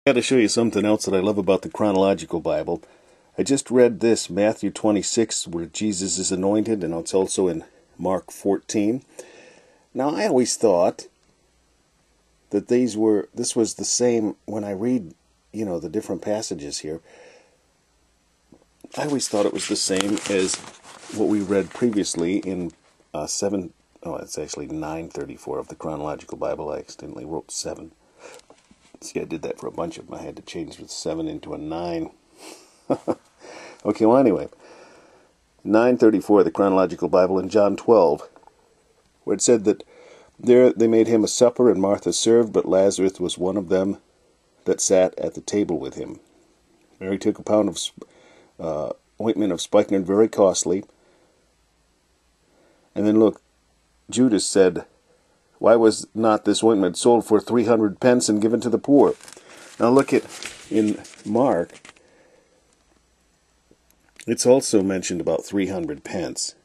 Got to show you something else that I love about the Chronological Bible. I just read this, Matthew 26, where Jesus is anointed, and it's also in Mark 14. Now, I always thought that this was the same when I read, the different passages here. I always thought it was the same as what we read previously in it's actually 934 of the Chronological Bible. I accidentally wrote 7. See, I did that for a bunch of them. I had to change the 7 into a 9. Okay, well, anyway. 934 of the Chronological Bible in John 12, where it said that there they made him a supper, and Martha served, but Lazarus was one of them that sat at the table with him. Mary took a pound of ointment of spikenard, very costly. And then look, Judas said, "Why was not this ointment sold for 300 pence and given to the poor?" Now look at in Mark, it's also mentioned about 300 pence.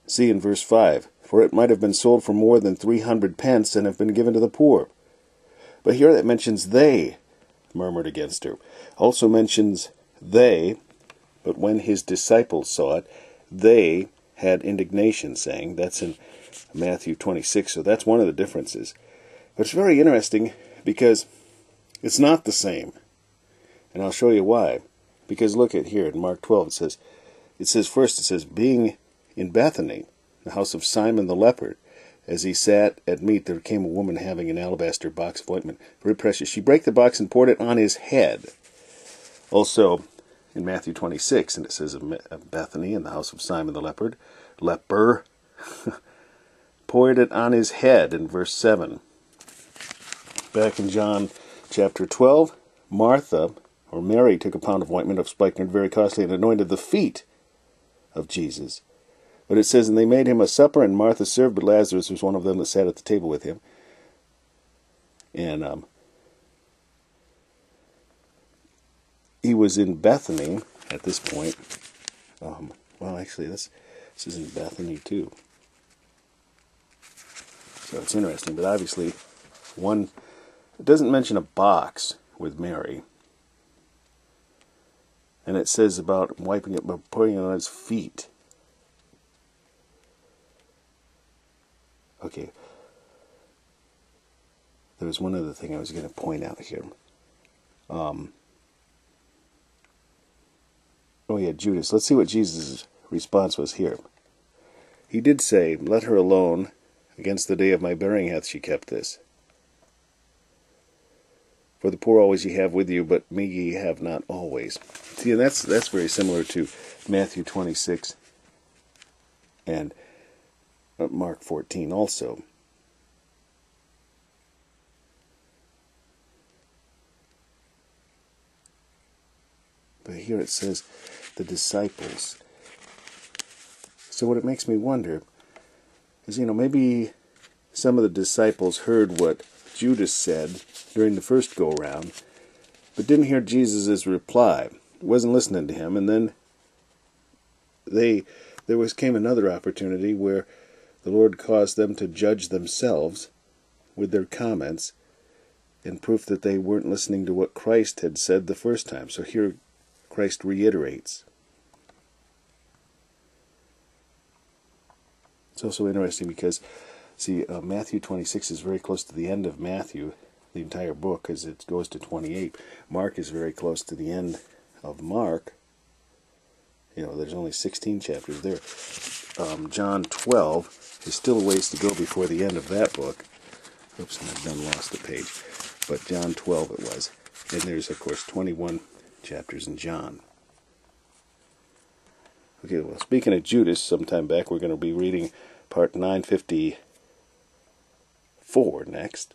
See in verse 5, "For it might have been sold for more than 300 pence and have been given to the poor." But here that mentions they murmured against her. Also mentions they, but when his disciples saw it, they had indignation, saying, that's in Matthew 26, so that's one of the differences. But it's very interesting because it's not the same. And I'll show you why. Because look at here in Mark 12, it says, being in Bethany, the house of Simon the leper, as he sat at meat, there came a woman having an alabaster box of ointment, very precious. She brake the box and poured it on his head. Also, in Matthew 26, and it says of Bethany, in the house of Simon the leper, poured it on his head in verse 7. Back in John chapter 12, Mary took a pound of ointment of spikenard, very costly, and anointed the feet of Jesus. But it says, and they made him a supper, and Martha served, but Lazarus was one of them that sat at the table with him. And he was in Bethany at this point. Well, actually, this is in Bethany too. So it's interesting, but obviously, it doesn't mention a box with Mary. And it says about wiping it by putting it on his feet. Okay. There was one other thing I was going to point out here. Judas. Let's see what Jesus' response was here. He did say, "Let her alone. Against the day of my burying hath she kept this. For the poor always ye have with you, but me ye have not always." See, and that's very similar to Matthew 26 and Mark 14 also. But here it says the disciples. So what it makes me wonder is, maybe some of the disciples heard what Judas said during the first go-round, but didn't hear Jesus' reply. Wasn't listening to him, and then came another opportunity where the Lord caused them to judge themselves with their comments in proof that they weren't listening to what Christ had said the first time. So here Christ reiterates. It's also interesting because, see, Matthew 26 is very close to the end of Matthew, the entire book, because it goes to 28. Mark is very close to the end of Mark. There's only 16 chapters there. John 12 is still a ways to go before the end of that book. Oops, and I've done lost a page. But John 12 it was. And there's, of course, 21 chapters in John. Okay, well, speaking of Judas, sometime back we're going to be reading part 954 next.